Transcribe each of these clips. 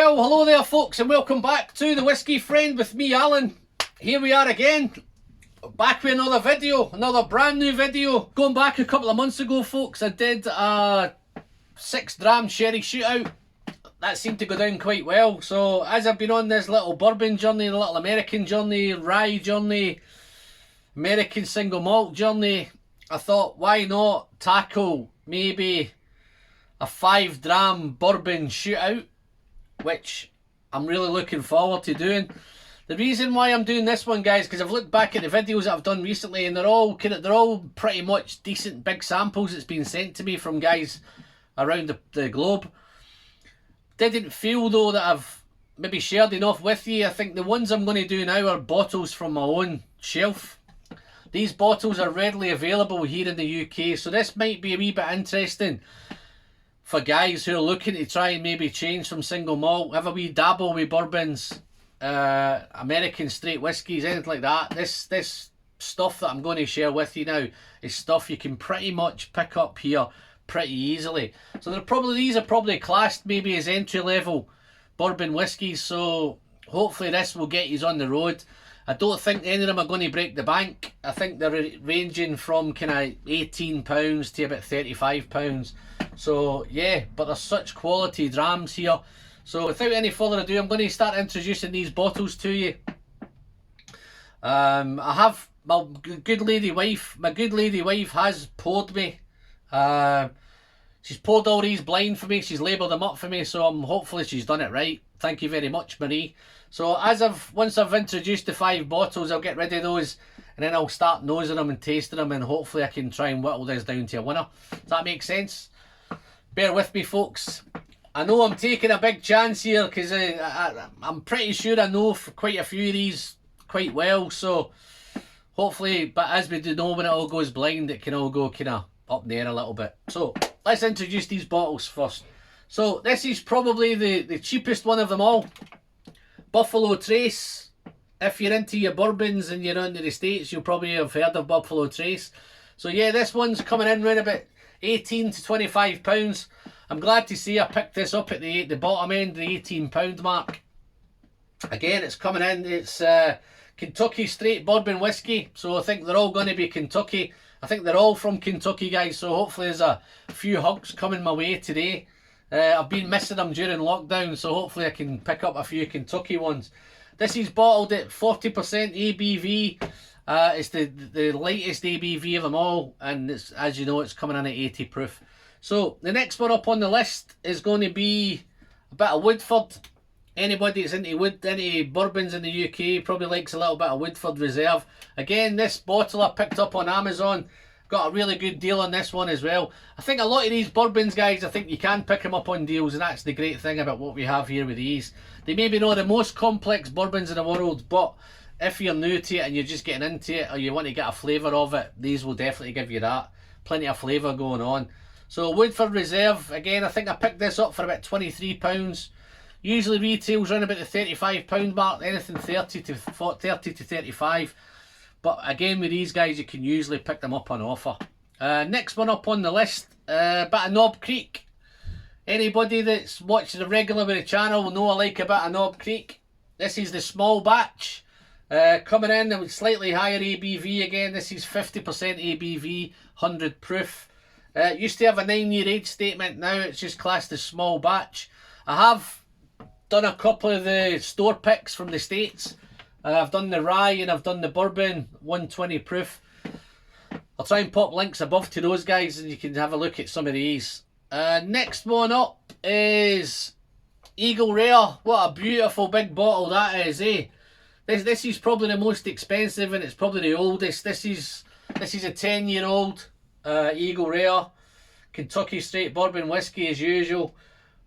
Well, hello there folks, and welcome back to The Whiskey Friend with me, Alan. Here we are again, back with another video, another brand new video. Going back a couple of months ago folks, I did a 6 dram sherry shootout. That seemed to go down quite well. So as I've been on this little bourbon journey, the little American journey, rye journey, American single malt journey, I thought why not tackle maybe a 5 dram bourbon shootout, which I'm really looking forward to doing. The reason why I'm doing this one, guys, because I've looked back at the videos that I've done recently, and they're all pretty much decent big samples that's been sent to me from guys around the globe. Didn't feel though that I've maybe shared enough with you. I think the ones I'm going to do now are bottles from my own shelf. These bottles are readily available here in the UK, so this might be a wee bit interesting for guys who are looking to try and maybe change from single malt, have a wee dabble with bourbons, American straight whiskies, anything like that. This stuff that I'm going to share with you now is stuff you can pretty much pick up here pretty easily. So these are probably classed maybe as entry level bourbon whiskies, so hopefully this will get you on the road. I don't think any of them are going to break the bank. I think they're ranging from kind of £18 to about £35. So yeah, but there's such quality drams here. So without any further ado, I'm going to start introducing these bottles to you. I have my good lady wife. My good lady wife has poured me. She's poured all these blind for me. She's labelled them up for me. So hopefully she's done it right. Thank you very much, Marie. So once I've introduced the 5 bottles, I'll get rid of those, and then I'll start nosing them and tasting them, and hopefully I can try and whittle this down to a winner. Does that make sense? Bear with me, folks. I know I'm taking a big chance here because I'm pretty sure I know quite a few of these quite well. So hopefully, but as we do know, when it all goes blind, it can all go kind of up there a little bit. So let's introduce these bottles first. So this is probably the cheapest one of them all. Buffalo Trace. If you're into your bourbons and you're into the States, you'll probably have heard of Buffalo Trace. So yeah, this one's coming in around about £18 to £25. I'm glad to see I picked this up at the bottom end, the £18 mark. Again, it's coming in, it's Kentucky straight bourbon whiskey, so I think they're all going to be Kentucky. I think they're all from Kentucky, guys, so hopefully there's a few hugs coming my way today. I've been missing them during lockdown, so hopefully I can pick up a few Kentucky ones. This is bottled at 40% ABV. It's the lightest ABV of them all, and it's, as you know, it's coming in at 80 proof. So the next one up on the list is going to be a bit of Woodford. Anybody that's into bourbons in the UK probably likes a little bit of Woodford Reserve. Again, this bottle I picked up on Amazon. Got a really good deal on this one as well. I think a lot of these bourbons, guys, I think you can pick them up on deals, and that's the great thing about what we have here with these. They may be not the most complex bourbons in the world, but if you're new to it and you're just getting into it, or you want to get a flavour of it, these will definitely give you that. Plenty of flavour going on. So Woodford Reserve, again, I think I picked this up for about £23. Usually retails around about the £35 mark, anything 30 to 35. But again, with these guys, you can usually pick them up on offer. Next one up on the list, bit of Knob Creek. Anybody that's watched the regular with the channel will know I like a bit of Knob Creek. This is the small batch. Coming in with slightly higher ABV again. This is 50% ABV, 100 proof. It used to have a 9-year age statement. Now it's just classed as small batch. I have done a couple of the store picks from the States. I've done the rye and I've done the bourbon, 120 proof. I'll try and pop links above to those guys and you can have a look at some of these. Next one up is Eagle Rare. What a beautiful big bottle that is, eh? This is probably the most expensive and it's probably the oldest. This is a 10-year-old Eagle Rare Kentucky straight bourbon whiskey as usual.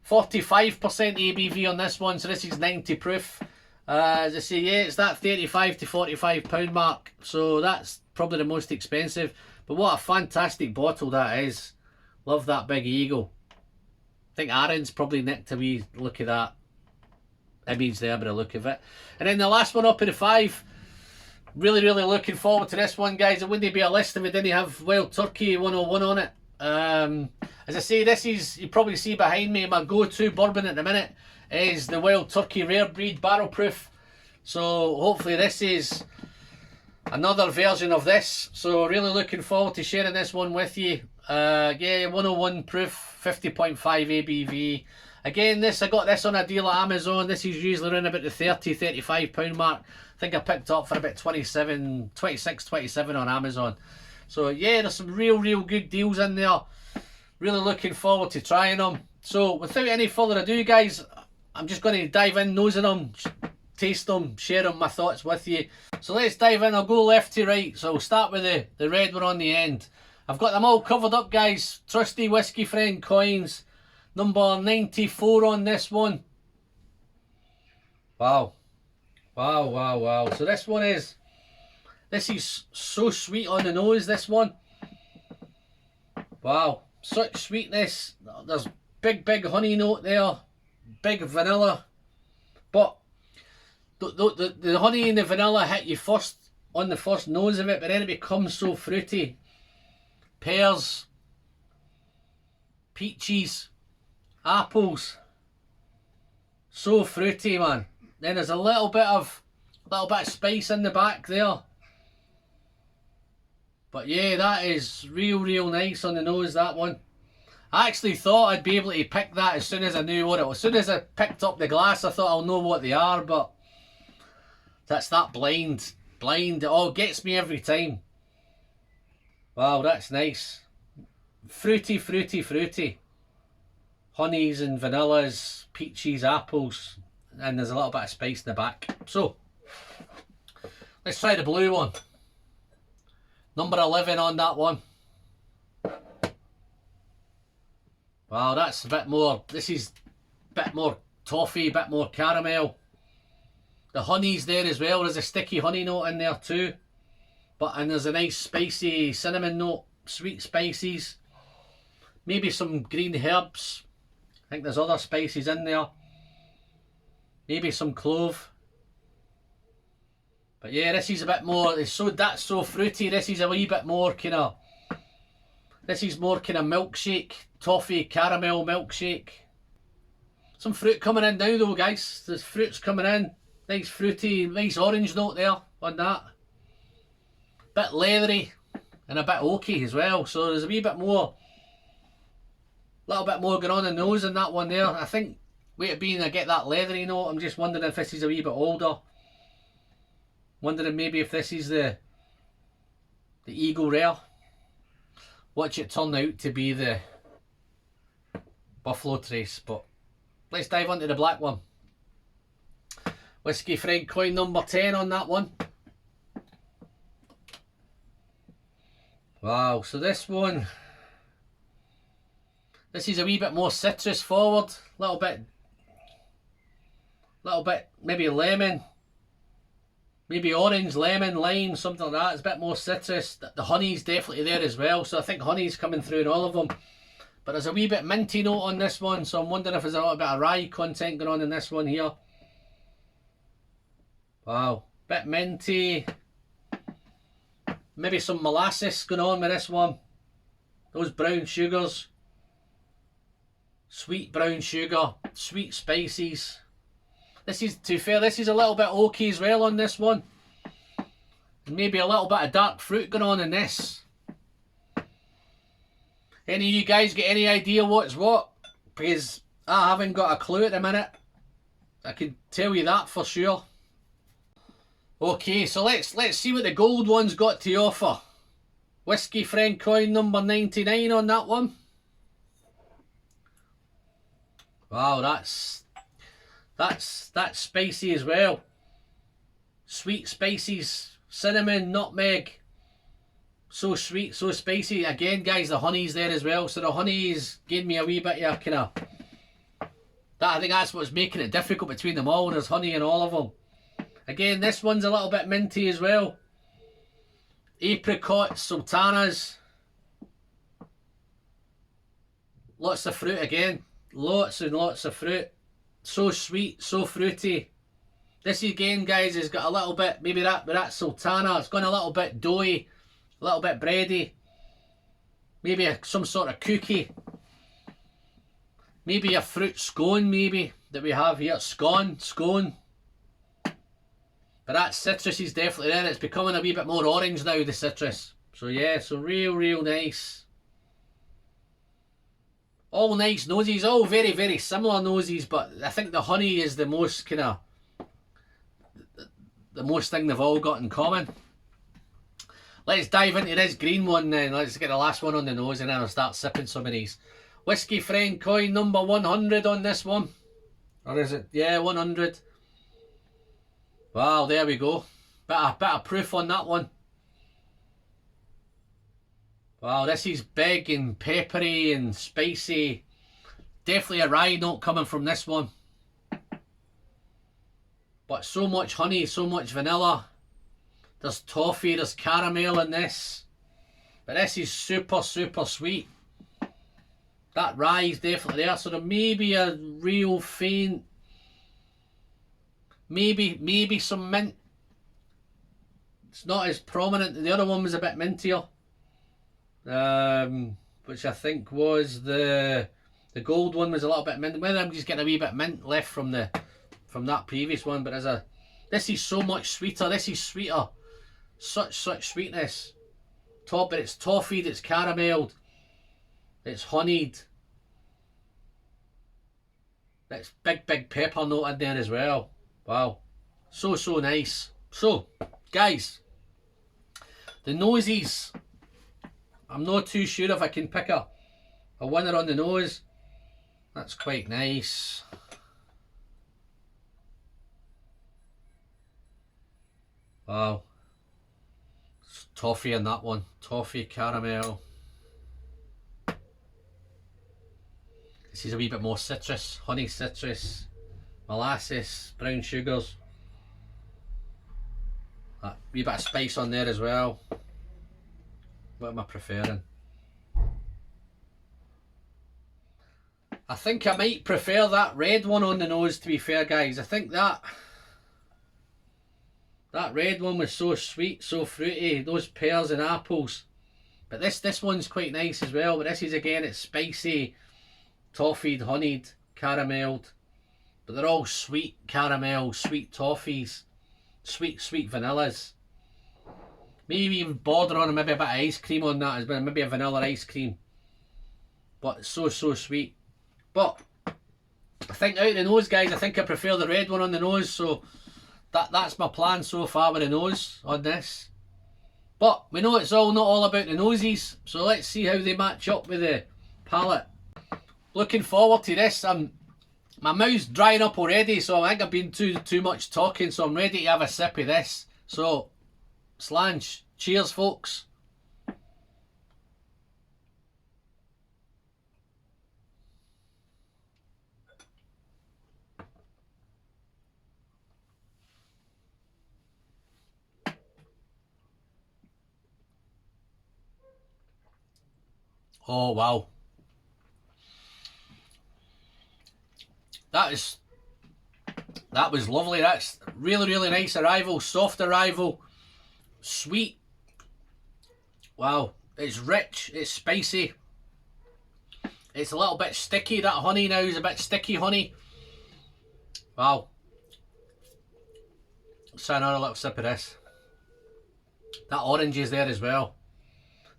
45% ABV on this one, so this is 90 proof. As I say, yeah, it's that £35 to £45 mark, so that's probably the most expensive. But what a fantastic bottle that is. Love that big eagle. I think Aaron's probably nicked a wee look at that image there by the look of it. And then the last one up in the 5. Really looking forward to this one, guys. It wouldn't be a list if it didn't have Wild Turkey 101 on it. As I say, this is, you probably see behind me, my go-to bourbon at the minute is the Wild Turkey Rare Breed Barrel Proof. So hopefully this is another version of this. So really looking forward to sharing this one with you. Yeah, 101 proof, 50.5 ABV. Again, I got this on a deal at Amazon. This is usually around about the £30–35 mark. I think I picked up for about 26, 27 on Amazon. So yeah, there's some real good deals in there. Really looking forward to trying them. So without any further ado, guys, I'm just going to dive in, nosing them, taste them, share them, my thoughts with you. So let's dive in. I'll go left to right. So we'll start with the red one on the end. I've got them all covered up, guys. Trusty Whiskey Friend coins. Number 94 on this one. Wow. So this is so sweet on the nose, this one. Wow. Such sweetness. There's big honey note there. Big vanilla. But the honey and the vanilla hit you first on the first nose of it, but then it becomes so fruity. Pears, peaches, apples, so fruity, man. Then there's a little bit of spice in the back there. But yeah, that is real nice on the nose, that one. I actually thought I'd be able to pick that as soon as I knew what it was. As soon as I picked up the glass, I thought I'll know what they are, but that's that blind. It all gets me every time. Wow, that's nice. Fruity. Honeys and vanillas, peaches, apples, and there's a little bit of spice in the back. So, let's try the blue one. Number 11 on that one. Wow, that's a bit more, this is a bit more toffee, a bit more caramel. The honey's there as well, there's a sticky honey note in there too. And there's a nice spicy cinnamon note, sweet spices. Maybe some green herbs. I think there's other spices in there. Maybe some clove. But yeah, this is a bit more, that's so fruity. This is a wee bit more kind of, this is more kind of milkshake, toffee, caramel milkshake. Some fruit coming in now though, guys. There's fruits coming in. Nice fruity, nice orange note there on that. Bit leathery and a bit oaky as well. So there's a wee bit more, little bit more going on in the nose in that one there. I think with it being I get that leathery note, I'm just wondering if this is a wee bit older. Wondering maybe if this is the Eagle Rare. Watch it turn out to be the Buffalo Trace. But let's dive into the black one. Whiskey Friend coin number 10 on that one. Wow, so this one, this is a wee bit more citrus forward, little bit maybe lemon, maybe orange, lemon, lime, something like that. It's a bit more citrus. The honey's definitely there as well, so I think honey's coming through in all of them. But there's a wee bit minty note on this one, so I'm wondering if there's a little bit of rye content going on in this one here. Wow, bit minty. Maybe some molasses going on with this one. Those brown sugars. Sweet brown sugar. Sweet spices. This is, to be fair, this is a little bit oaky as well on this one. Maybe a little bit of dark fruit going on in this. Any of you guys get any idea what's what? Because I haven't got a clue at the minute. I can tell you that for sure. Okay, so let's see what the gold one's got to offer. Whiskey Friend coin number 99 on that one. Wow, that's spicy as well. Sweet spices, cinnamon, nutmeg. So sweet, so spicy. Again, guys, the honey's there as well. So the honey's giving me a wee bit of kind of, I think that's what's making it difficult between them all. There's honey in all of them. Again, this one's a little bit minty as well. Apricots, sultanas. Lots of fruit again. Lots and lots of fruit. So sweet, so fruity. This again, guys, has got a little bit, maybe that sultana, it's gone a little bit doughy, a little bit bready. Maybe some sort of cookie. Maybe a fruit scone, maybe. that we have here. Scone. But that citrus is definitely there. It's becoming a wee bit more orange now, the citrus. So yeah, so real nice. All nice noses, all very similar noses, but I think the honey is the most kind of, the most thing they've all got in common. Let's dive into this green one then. Let's get the last one on the nose and then I'll start sipping some of these. Whiskey Friend coin number 100 on this one. Or is it? Yeah, 100. Wow, there we go. Bit of proof on that one. Wow, this is big and peppery and spicy. Definitely a rye note coming from this one. But so much honey, so much vanilla. There's toffee, there's caramel in this. But this is super sweet. That rye is definitely there. So there may be a real faint, maybe some mint. It's not as prominent. The other one was a bit mintier. Which I think was the gold one was a little bit mint. Whether I'm just getting a wee bit mint left from that previous one, but this is so much sweeter. This is sweeter. Such sweetness. But it's toffied, it's carameled, it's honeyed. It's big pepper note in there as well. Wow. So nice. So, guys, the noses, I'm not too sure if I can pick a winner on the nose. That's quite nice. Wow. It's toffee in that one. Toffee, caramel. This is a wee bit more citrus. Honey citrus. Molasses. Brown sugars. A wee bit of spice on there as well. What am I preferring? I think I might prefer that red one on the nose, to be fair, guys. I think that red one was so sweet, so fruity, those pears and apples. But this one's quite nice as well. But this is, again, it's spicy, toffied, honeyed, carameled. But they're all sweet caramel, sweet toffees, sweet vanillas. Maybe even border on maybe a bit of ice cream on that as well, maybe a vanilla ice cream. But it's so sweet. But I think out of the nose, guys, I think I prefer the red one on the nose. So that's my plan so far with the nose on this. But we know it's not all about the noses. So let's see how they match up with the palate. Looking forward to this. My mouth's drying up already, so I think I've been too much talking. So I'm ready to have a sip of this. So, Slange, cheers, folks. Oh wow, that was lovely. That's really nice arrival, soft arrival, sweet. Wow, it's rich, it's spicy, it's a little bit sticky. That honey now is a bit sticky honey. Wow. Let's try another little sip of this. That orange is there as well.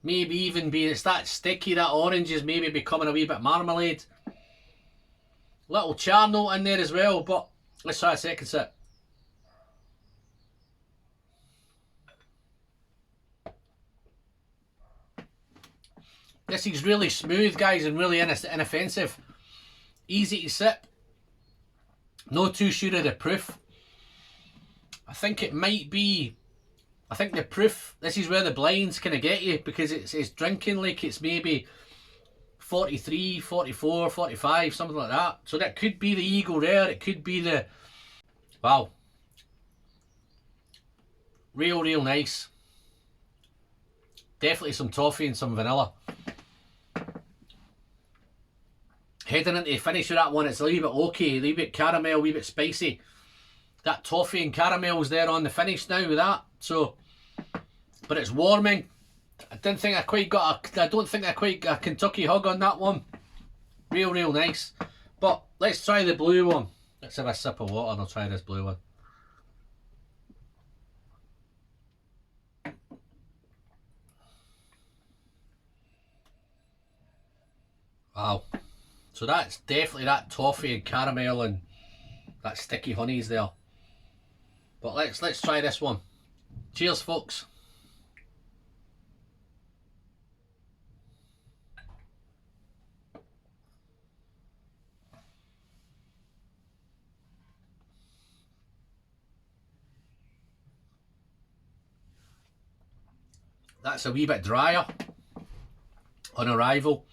Maybe even being it's that sticky, that orange is maybe becoming a wee bit marmalade. Little char note in there as well, but let's try a second sip. This is really smooth, guys, and really inoffensive. Easy to sip. Not too sure of the proof. I think it might be, I think the proof, this is where the blinds kind of get you, because it's drinking like it's maybe 43, 44, 45, something like that. So that could be the Eagle Rare, it could be the, wow. Real nice. Definitely some toffee and some vanilla. Heading into the finish of that one, it's a little bit oaky, a little bit caramel, a wee bit spicy. That toffee and caramel's there on the finish now with that. So, but it's warming. I don't think I quite got a Kentucky hug on that one. Real nice. But let's try the blue one. Let's have a sip of water and I'll try this blue one. Wow. So that's definitely that toffee and caramel and that sticky honey's there. But let's try this one. Cheers, folks. That's a wee bit drier on arrival.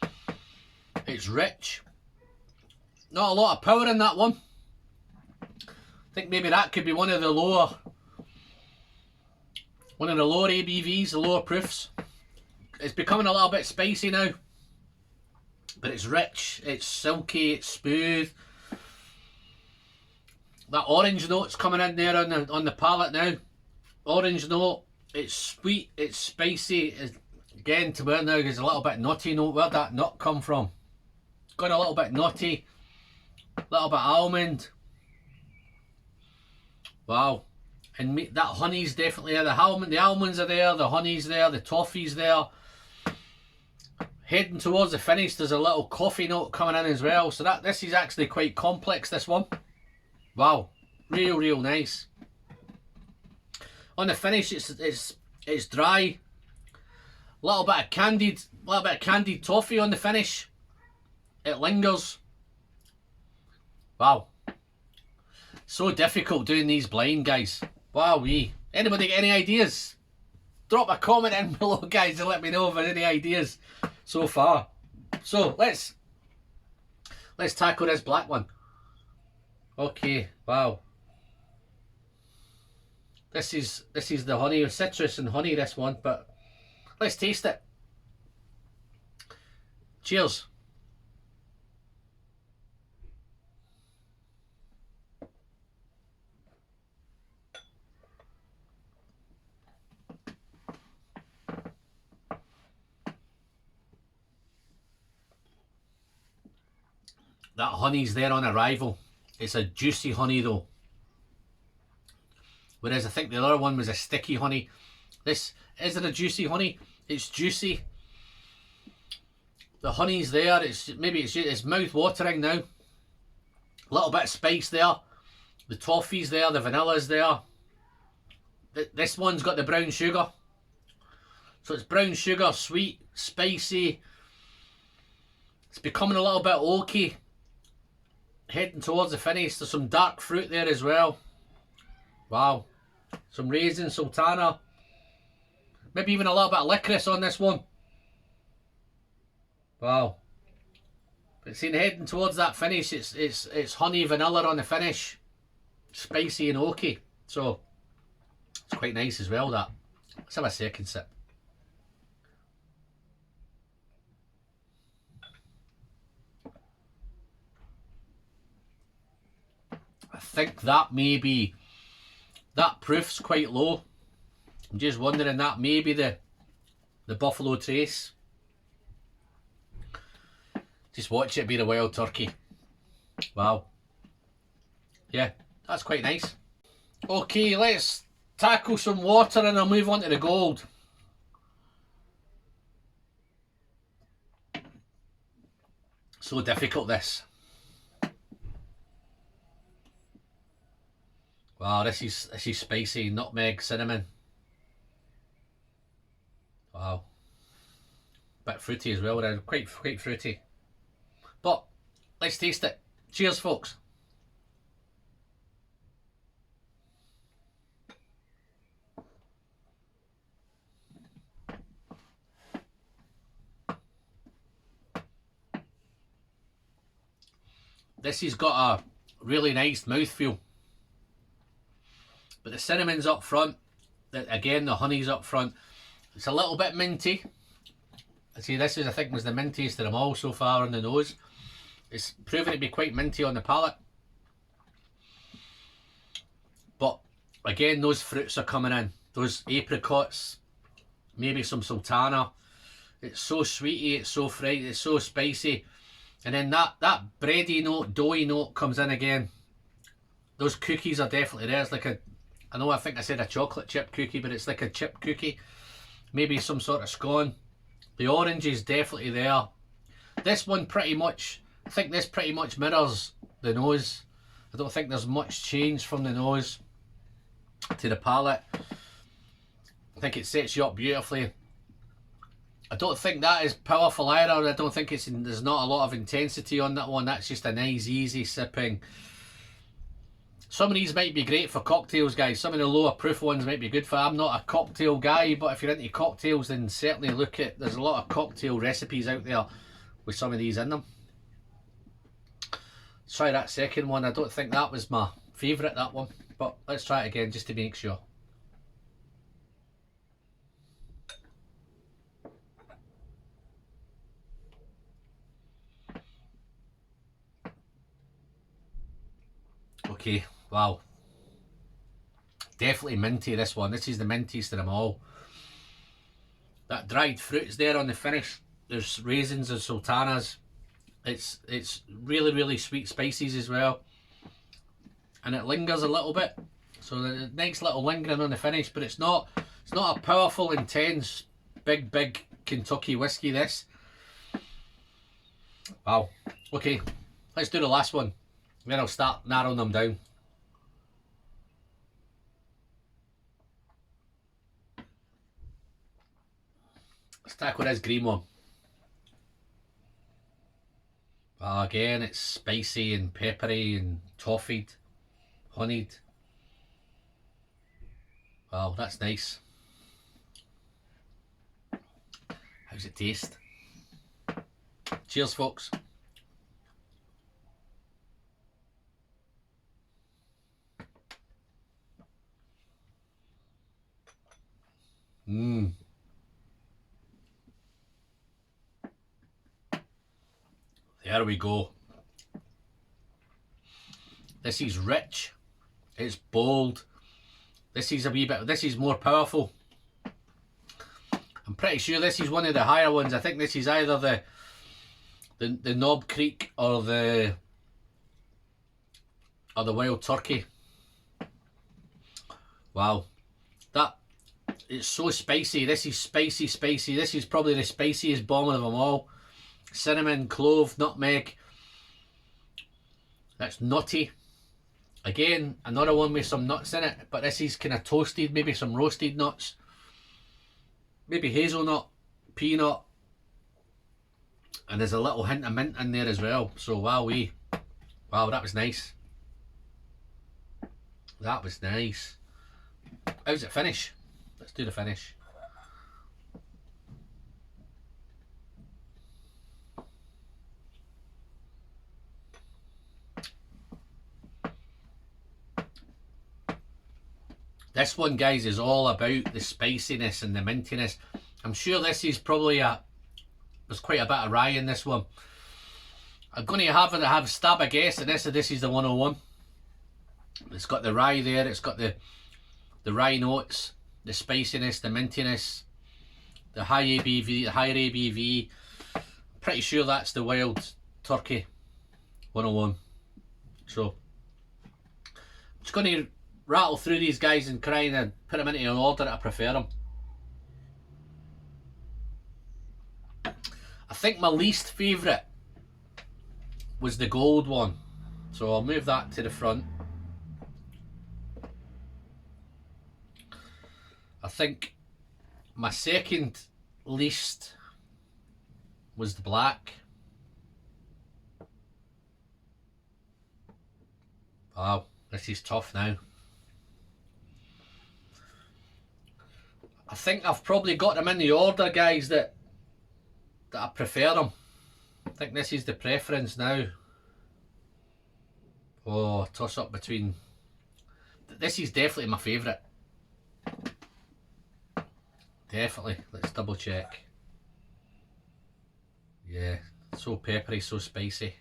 It's rich. Not a lot of power in that one. I think maybe that could be one of the lower ABVs, the lower proofs. It's becoming a little bit spicy now, but it's rich, it's silky, it's smooth. That orange note's coming in there on the palate now. Orange note, it's sweet, it's spicy. Again, to me now, there's a little bit nutty note. Where'd that nut come from? Got a little bit nutty, a little bit almond. Wow. And that honey's definitely there. The almonds are there, the honey's there, the toffee's there. Heading towards the finish, there's a little coffee note coming in as well. So this is actually quite complex, this one. Wow, real nice. On the finish, it's dry. A little bit of candied toffee on the finish. It lingers. Wow. So difficult doing these blind, guys. Wowee. Anybody got any ideas? Drop a comment in below, guys, and let me know if there's any ideas so far. So let's tackle this black one. Okay, wow. This is the honey, citrus and honey, this one, but let's taste it. Cheers. That honey's there on arrival. It's a juicy honey though. Whereas I think the other one was a sticky honey. This isn't a juicy honey. It's juicy. The honey's there. It's mouth watering now. A little bit of spice there. The toffee's there. The vanilla's there. This one's got the brown sugar. So it's brown sugar, sweet, spicy. It's becoming a little bit oaky. Heading towards the finish. There's some dark fruit there as well. Wow. Some raisin, sultana. Maybe even a little bit of licorice on this one. Wow. But see, heading towards that finish, it's honey, vanilla on the finish. Spicy and oaky. So it's quite nice as well, that. Let's have a second sip. I think that may be, that proof's quite low. I'm just wondering, that may be the Buffalo Trace. Just watch it be the Wild Turkey. Wow. Yeah, that's quite nice. Okay, let's tackle some water and I'll move on to the gold. So difficult, this. Wow, this is spicy. Nutmeg, cinnamon. Wow. Bit fruity as well, quite fruity. But let's taste it. Cheers, folks. This has got a really nice mouthfeel. But the cinnamon's up front. Again, the honey's up front. It's a little bit minty. See, this is, I think, was the mintiest of them all so far on the nose. It's proven to be quite minty on the palate. But again, those fruits are coming in. Those apricots, maybe some sultana. It's so sweety, it's so fried, it's so spicy. And then that bready note, doughy note comes in again. those cookies are definitely there. It's like a, I know I think I said a chocolate chip cookie, but it's like a chip cookie. Maybe some sort of scone. The orange is definitely there. This one pretty much, I think this pretty much mirrors the nose. I don't think there's much change from the nose to the palate. I think it sets you up beautifully. I don't think that is powerful either. I don't think there's not a lot of intensity on that one. That's just a nice, easy sipping. Some of these might be great for cocktails, guys. Some of the lower proof ones might be good for. I'm not a cocktail guy, but if you're into cocktails, then certainly look at. There's a lot of cocktail recipes out there with some of these in them. Let's try that second one. I don't think that was my favourite, that one, but let's try it again just to make sure. Okay, wow. Definitely minty, this one. This is the mintiest of them all. That dried fruit's there on the finish. There's raisins and sultanas. It's really, really sweet spices as well. And it lingers a little bit. So the nice little lingering on the finish, but it's not a powerful, intense, big Kentucky whiskey, this. Wow. Okay, let's do the last one. Then I'll start narrowing them down. Let's tackle this green one. Again, it's spicy and peppery and toffeed, honeyed. Wow, that's nice. How's it taste? Cheers, folks. There we go. This is rich. It's bold. This is a wee bit. This is more powerful. I'm pretty sure this is one of the higher ones. I think this is either the Knob Creek or the Wild Turkey. Wow, that it's so spicy. This is spicy. This is probably the spiciest bomb of them all. Cinnamon, clove, nutmeg. That's nutty. Again, another one with some nuts in it, but this is kind of toasted, maybe some roasted nuts. Maybe hazelnut, peanut. And there's a little hint of mint in there as well. So wowee. Wow, that was nice. That was nice. How's it finish? Let's do the finish. This one, guys, is all about the spiciness and the mintiness. I'm sure this is probably there's quite a bit of rye in this one. I'm going to have a stab a guess at this, so this is the 101. It's got the rye there, it's got the rye notes, the spiciness, the mintiness, the high ABV, the higher ABV. I'm pretty sure that's the Wild Turkey 101. So, I'm just going to rattle through these guys and try and put them into an order that I prefer them. I think my least favourite was the gold one, so I'll move that to the front. I think my second least was the black. Wow, this is tough now. I think I've probably got them in the order, guys, that I prefer them. I think this is the preference now. Oh, toss up between. This is definitely my favourite. Definitely. Let's double check. Yeah, so peppery, so spicy.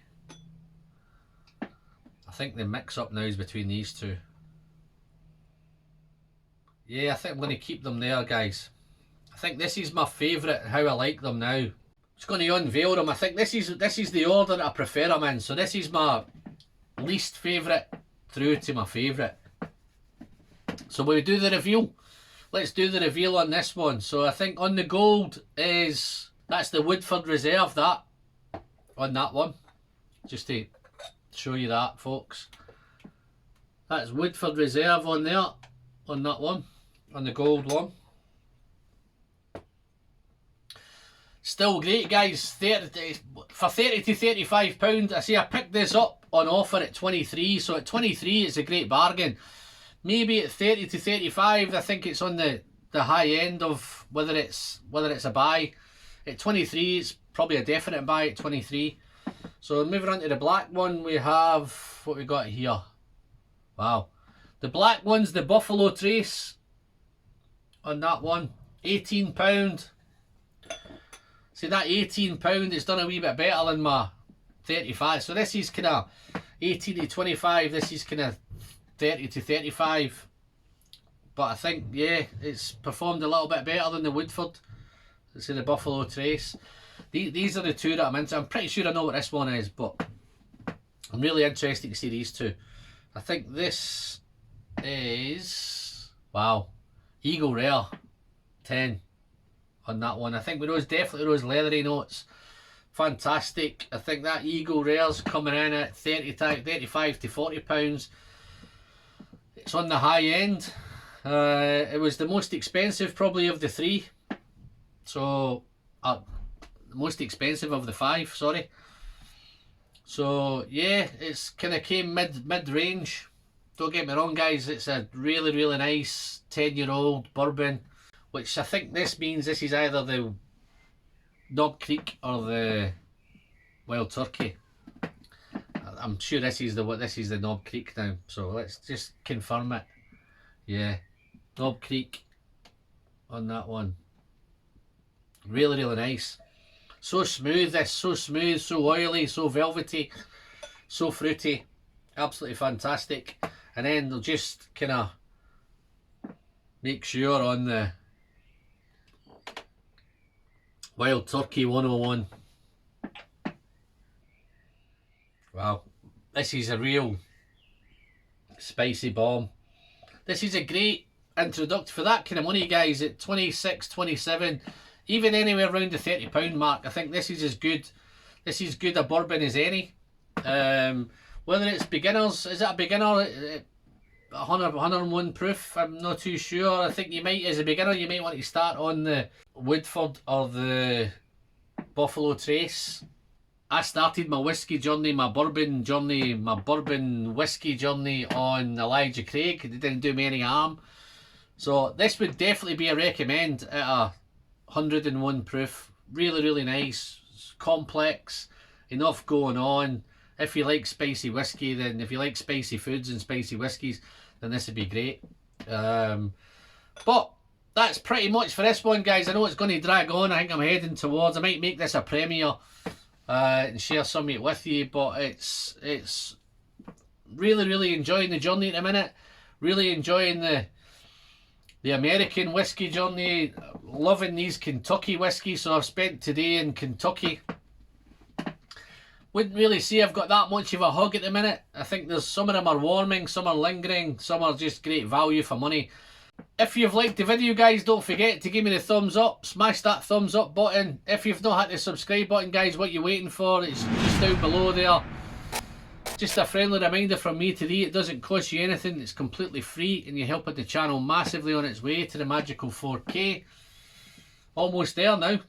I think the mix up now is between these two. Yeah, I think I'm going to keep them there, guys. I think this is my favourite, how I like them now. Just going to unveil them. I think this is the order that I prefer them in. So this is my least favourite through to my favourite. So we do the reveal. Let's do the reveal on this one. So I think on the gold is, that's the Woodford Reserve, that, on that one. Just to show you that, folks. That's Woodford Reserve on there, on that one, on the gold one. Still great, guys. For 30 to 35 pounds. I see I picked this up on offer at 23, so at 23 it's a great bargain. Maybe at 30 to 35, I think it's on the high end of whether it's a buy. At 23, it's probably a definite buy at 23. So moving on to the black one, we have what we got here. Wow, the black one's the Buffalo Trace. On that one, £18. See that £18, it's done a wee bit better than my 35. So this is kind of 18 to 25. This is kind of 30 to 35, but I think, yeah, it's performed a little bit better than the Woodford. It's in the Buffalo Trace. These are the two that I'm into. I'm pretty sure I know what this one is, but I'm really interested to see these two. I think this is, wow, Eagle Rare 10 on that one. I think with those, definitely those leathery notes, fantastic. I think that Eagle Rare's coming in at 35 to 40 pounds. It's on the high end. It was the most expensive probably of the three. So, the most expensive of the five, sorry. So, yeah, it's kind of came mid-range. Don't get me wrong, guys, it's a really, really nice 10-year-old bourbon, which I think this means this is either the Knob Creek or the Wild Turkey. I'm sure this is the Knob Creek now, so let's just confirm it. Yeah, Knob Creek on that one. Really, really nice. So smooth, this, so smooth, so oily, so velvety, so fruity. Absolutely fantastic. And then they'll just kind of make sure on the Wild Turkey 101. Wow, this is a real spicy bomb. This is a great introduction for that kind of money, guys. At 26, 27, even anywhere around the £30 mark, I think this is as good. This is good a bourbon as any. Whether it's beginners, is it a beginner? 101 proof, I'm not too sure. I think you might, as a beginner, you might want to start on the Woodford or the Buffalo Trace. I started my whiskey journey, my bourbon whiskey journey on Elijah Craig. It didn't do me any harm. So this would definitely be a recommend at a 101 proof. Really, really nice, complex, enough going on. If you like spicy whiskey, then if you like spicy foods and spicy whiskies, then this would be great. But that's pretty much for this one, guys. I know it's going to drag on. I think I'm heading towards, I might make this a premiere and share some of it with you, but it's really, really enjoying the journey at the minute. Really enjoying the American whiskey journey. Loving these Kentucky whiskies. So I've spent today in Kentucky. Wouldn't really say I've got that much of a hug at the minute. I think there's some of them are warming, some are lingering, some are just great value for money. If you've liked the video, guys, don't forget to give me the thumbs up. Smash that thumbs up button. If you've not hit the subscribe button, guys, what you waiting for? It's just down below there. Just a friendly reminder from me today, it doesn't cost you anything. It's completely free and you're helping the channel massively on its way to the magical 4K. Almost there now.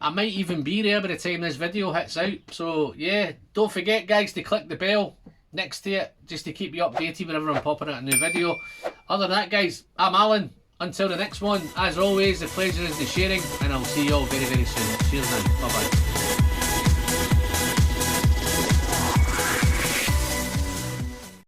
I might even be there by the time this video hits out. So yeah, don't forget, guys, to click the bell next to it just to keep you updated whenever I'm popping out a new video. Other than that, guys, I'm Alan. Until the next one, as always, the pleasure is the sharing, and I'll see you all very, very soon. Cheers now. Bye bye.